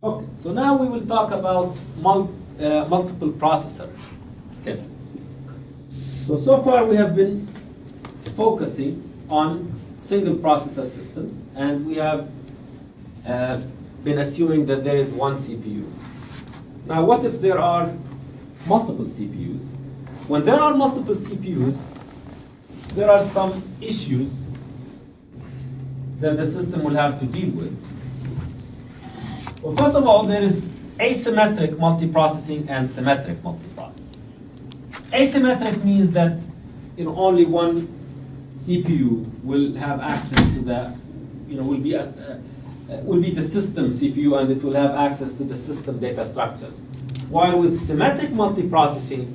Okay, so now we will talk about multiple processor scheduling. So far we have been focusing on single processor systems, and we have been assuming that there is one CPU. Now, what if there are multiple CPUs? When there are multiple CPUs, there are some issues that the system will have to deal with. Well, first of all, there is asymmetric multiprocessing and symmetric multiprocessing. Asymmetric means that only one CPU will have access to the, will be the system CPU, and it will have access to the system data structures. While with symmetric multiprocessing,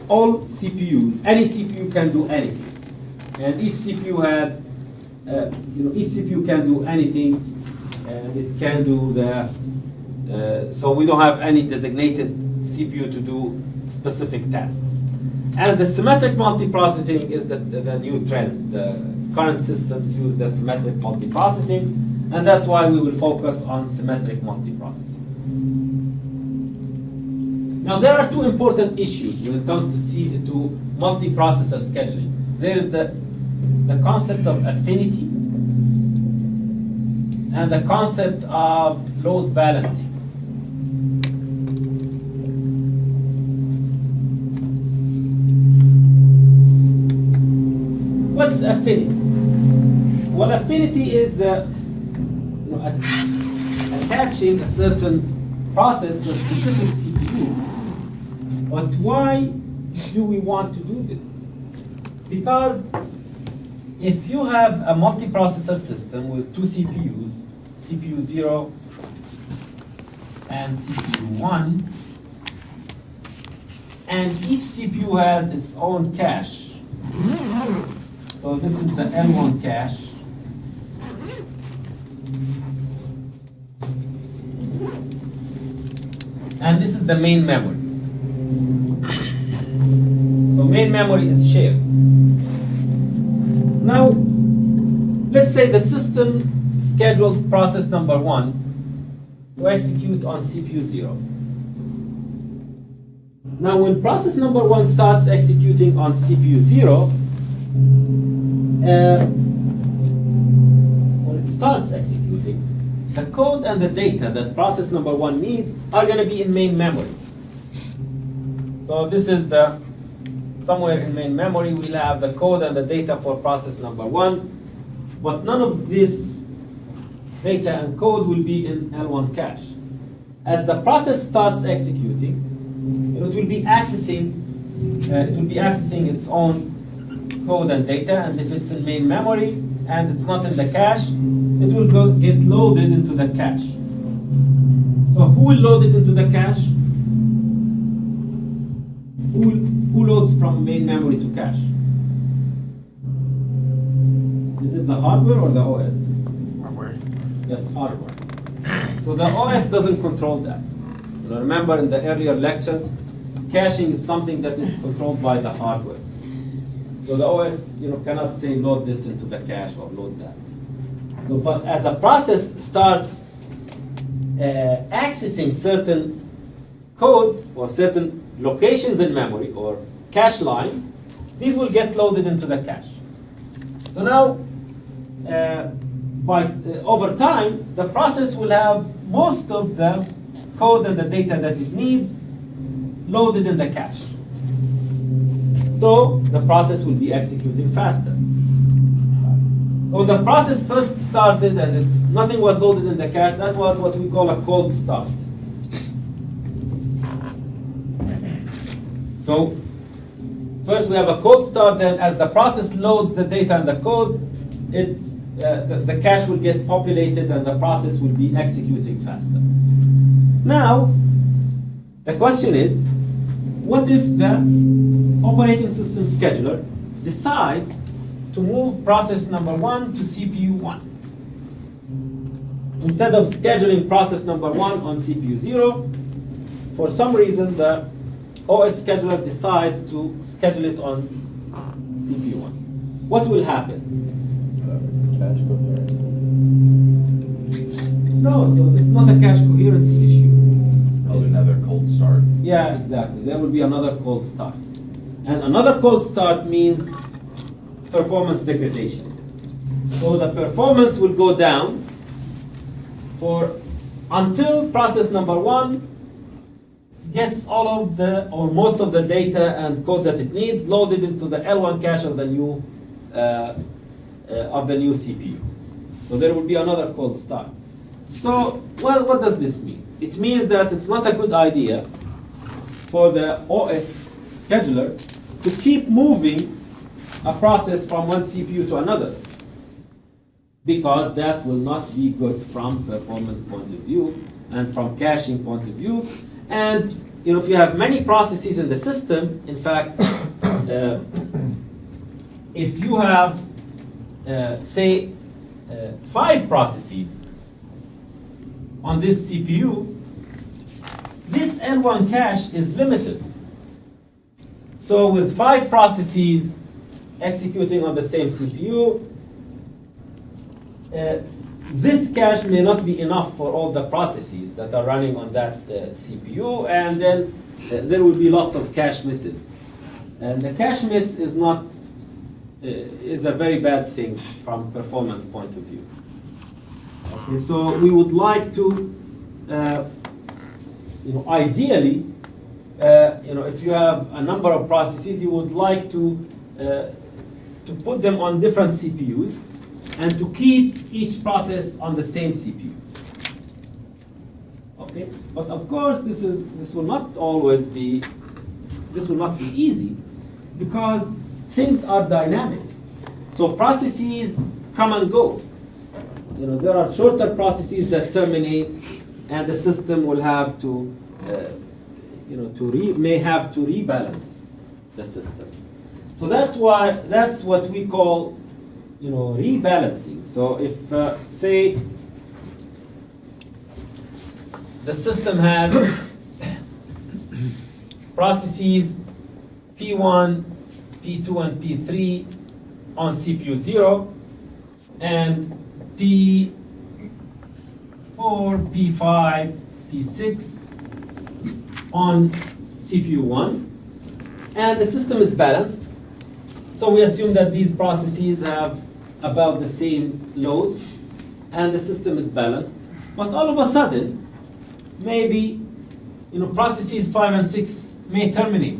all CPUs, any CPU can do anything, and each CPU has, each CPU can do anything, and it can do the. So we don't have any designated CPU to do specific tasks. And the symmetric multiprocessing is the new trend. The current systems use the symmetric multiprocessing, and that's why we will focus on symmetric multiprocessing. Now, there are two important issues when it comes to multiprocessor scheduling. There is the concept of affinity and the concept of load balancing. What's affinity? Well, affinity is attaching a certain process to a specific CPU. But why do we want to do this? Because if you have a multiprocessor system with two CPUs, CPU 0 and CPU 1, and each CPU has its own cache. So this is the L1 cache. And this is the main memory. So main memory is shared. Now, let's say the system scheduled process number 1 to execute on CPU 0. Now, when process number 1 starts executing on CPU 0, when it starts executing, the code and the data that process number 1 needs are going to be in main memory. So this is somewhere in main memory we'll have the code and the data for process number 1, but none of this data and code will be in L1 cache. As the process starts executing, it will be accessing its own code and data, and if it's in main memory and it's not in the cache, it will get loaded into the cache. So who will load it into the cache? Who loads from main memory to cache? Is it the hardware or the OS? Hardware. That's hardware. So the OS doesn't control that. Remember in the earlier lectures, caching is something that is controlled by the hardware. So the OS cannot say load this into the cache or load that. So, but as a process starts accessing certain code or certain locations in memory or cache lines, these will get loaded into the cache. So now, over time, the process will have most of the code and the data that it needs loaded in the cache. So the process will be executing faster. So when the process first started and nothing was loaded in the cache, that was what we call a cold start. So first we have a cold start, then as the process loads the data and the code, the cache will get populated and the process will be executing faster. Now, the question is, what if the operating system scheduler decides to move process number 1 to CPU 1? Instead of scheduling process number 1 on CPU 0, for some reason the OS scheduler decides to schedule it on CPU 1. What will happen? Cache comparison. No, so Yeah, exactly. There will be another cold start. And another cold start means performance degradation. So the performance will go down until process number 1 gets all of the, or most of the data and code that it needs loaded into the L1 cache of the new CPU. So there will be another cold start. So, well, what does this mean? It means that it's not a good idea for the OS scheduler to keep moving a process from one CPU to another, because that will not be good from performance point of view and from caching point of view. And if you have many processes in the system, in fact, if you have, say, 5 processes on this CPU, this L1 cache is limited. So with 5 processes executing on the same CPU, this cache may not be enough for all the processes that are running on that CPU, and then there will be lots of cache misses. And the cache miss is not is a very bad thing from performance point of view. Okay, so we would like to, ideally, if you have a number of processes, you would like to put them on different CPUs and to keep each process on the same CPU. Okay, but of course this will not always be easy, because things are dynamic. So processes come and go. There are shorter processes that terminate, and the system will have to, may have to rebalance the system. So that's what we call, rebalancing. So if, say, the system has processes P1, P2, and P3 on CPU 0, and P4, P5, P6 on CPU 1, and the system is balanced. So we assume that these processes have about the same load, and the system is balanced. But all of a sudden, maybe processes 5 and 6 may terminate.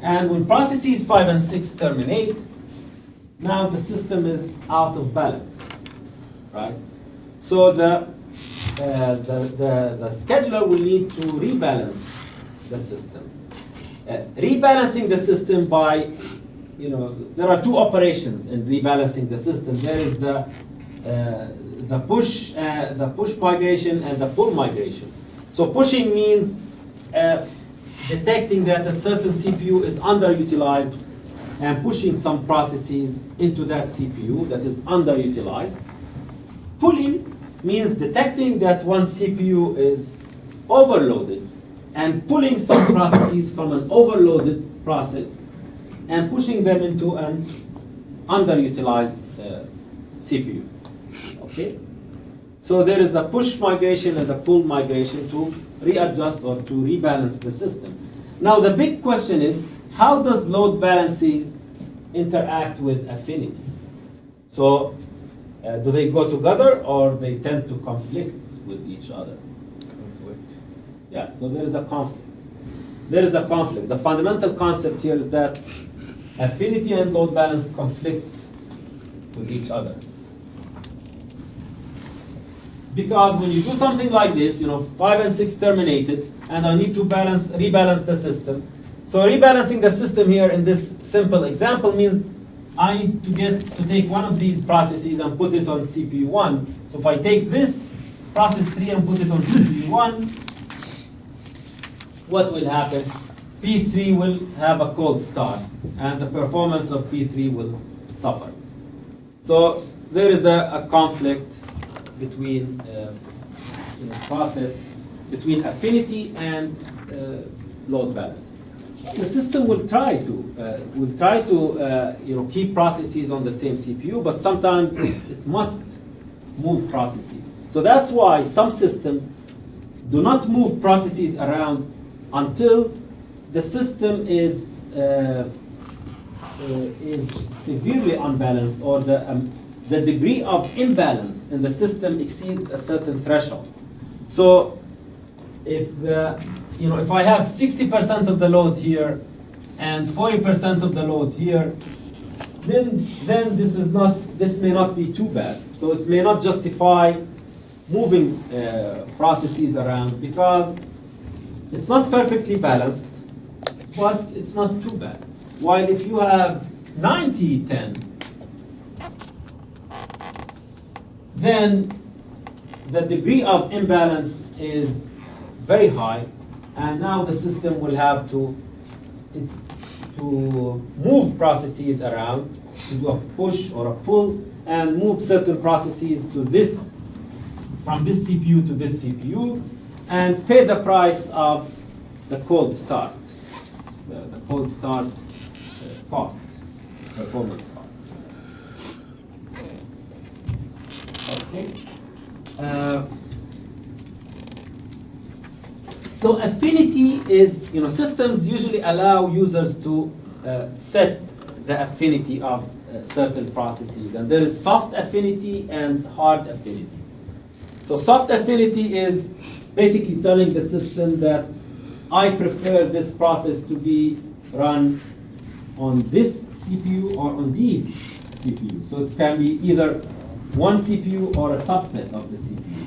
And when processes 5 and 6 terminate, now the system is out of balance, right? So the scheduler will need to rebalance the system. Rebalancing the system by, there are 2 operations in rebalancing the system. There is the push migration and the pull migration. So pushing means detecting that a certain CPU is underutilized and pushing some processes into that CPU that is underutilized. Pulling means detecting that one CPU is overloaded and pulling some processes from an overloaded process and pushing them into an underutilized CPU. Okay? So there is a push migration and a pull migration to readjust or to rebalance the system. Now the big question is, how does load balancing interact with affinity? So do they go together, or they tend to conflict with each other? Conflict. Yeah, so there is a conflict. There is a conflict. The fundamental concept here is that affinity and load balance conflict with each other. Because when you do something like this, 5 and 6 terminated, and I need to rebalance the system. So rebalancing the system here in this simple example means I need to take one of these processes and put it on CPU 1. So if I take this process 3 and put it on CPU 1, what will happen? P3 will have a cold start, and the performance of P3 will suffer. So there is a conflict between between affinity and load balancing. The system will try to keep processes on the same CPU, but sometimes it must move processes. So that's why some systems do not move processes around until the system is severely unbalanced, or the degree of imbalance in the system exceeds a certain threshold. So if if I have 60% of the load here and 40% of the load here, then this may not be too bad. So it may not justify moving processes around, because it's not perfectly balanced, but it's not too bad. While if you have 90-10, then the degree of imbalance is very high, and now the system will have to move processes around, to do a push or a pull, and move certain processes to this, from this CPU to this CPU, and pay the price of the cold start, the cold start cost, performance cost. Okay. So affinity is, systems usually allow users to set the affinity of certain processes, and there is soft affinity and hard affinity. So soft affinity is basically telling the system that I prefer this process to be run on this CPU or on these CPUs. So it can be either one CPU or a subset of the CPU.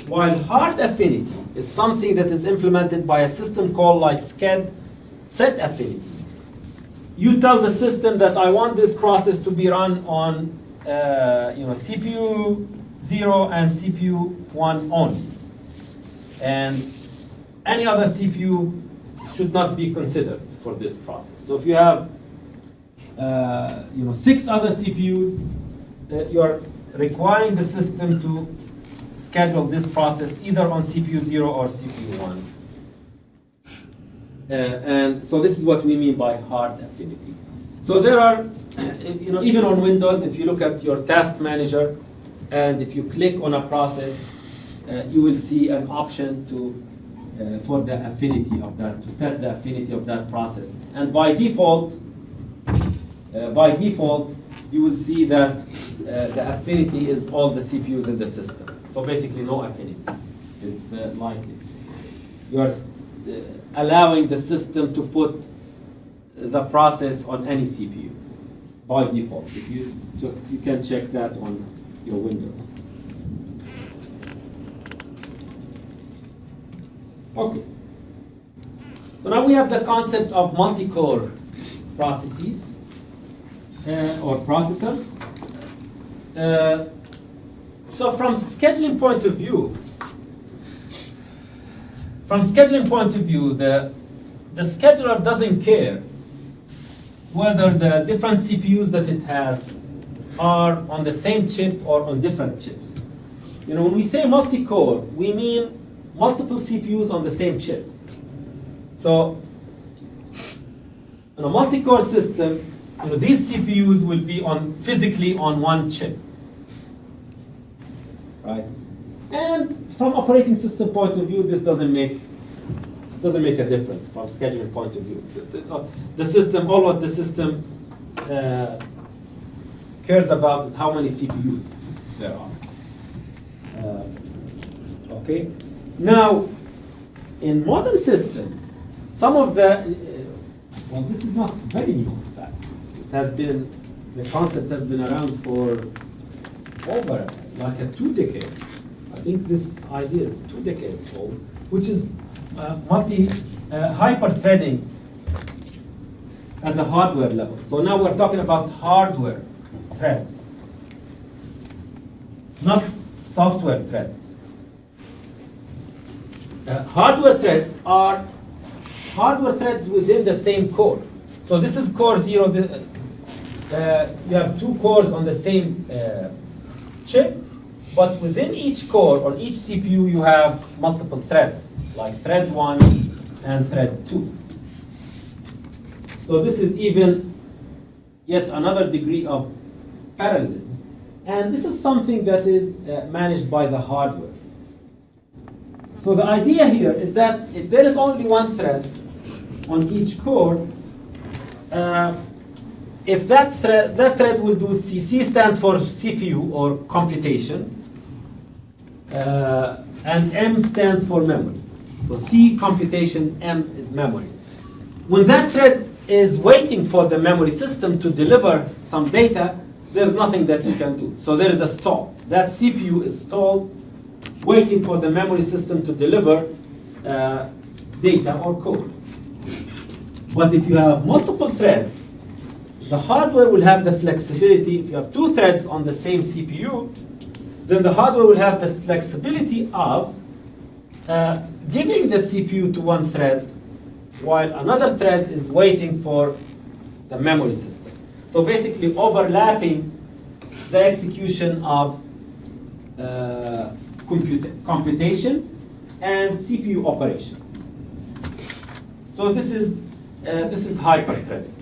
While hard affinity is something that is implemented by a system called like SCAD, set affinity. You tell the system that I want this process to be run on CPU 0 and CPU 1 only. And any other CPU should not be considered for this process. So if you have 6 other CPUs, you're requiring the system to schedule this process either on CPU 0 or CPU 1. And so this is what we mean by hard affinity. So there are, even on Windows, if you look at your task manager, and if you click on a process, you will see an option for the affinity of that, to set the affinity of that process. And by default, you will see that the affinity is all the CPUs in the system. So basically no affinity. It's like you are allowing the system to put the process on any CPU by default. If you can check that on your Windows. Okay. So now we have the concept of multi-core processes or processors. So from scheduling point of view, the scheduler doesn't care whether the different CPUs that it has are on the same chip or on different chips. When we say multi-core, we mean multiple CPUs on the same chip. So in a multi-core system, these CPUs will be physically on one chip, right? And from operating system point of view, this doesn't make a difference from scheduling point of view. The system, all what the system cares about is how many CPUs there are. Okay. Now, in modern systems, some of the this is not very new. In fact, the concept has been around for over like 2 decades. I think this idea is 2 decades old, which is hyper-threading at the hardware level. So now we're talking about hardware threads, not software threads. Hardware threads are hardware threads within the same core. So this is core 0. You have 2 cores on the same chip, but within each core, on each CPU, you have multiple threads, like thread 1 and thread 2. So this is even yet another degree of parallelism. And this is something that is managed by the hardware. So the idea here is that if there is only one thread on each core, if that thread will do C stands for CPU or computation, and M stands for memory. So C computation, M is memory. When that thread is waiting for the memory system to deliver some data, there's nothing that you can do. So there is a stall. That CPU is stalled, waiting for the memory system to deliver data or code. But if you have multiple threads, the hardware will have the flexibility. If you have two threads on the same CPU, then the hardware will have the flexibility of giving the CPU to one thread while another thread is waiting for the memory system. So basically overlapping the execution of computation and CPU operations. So this is hyper-threading.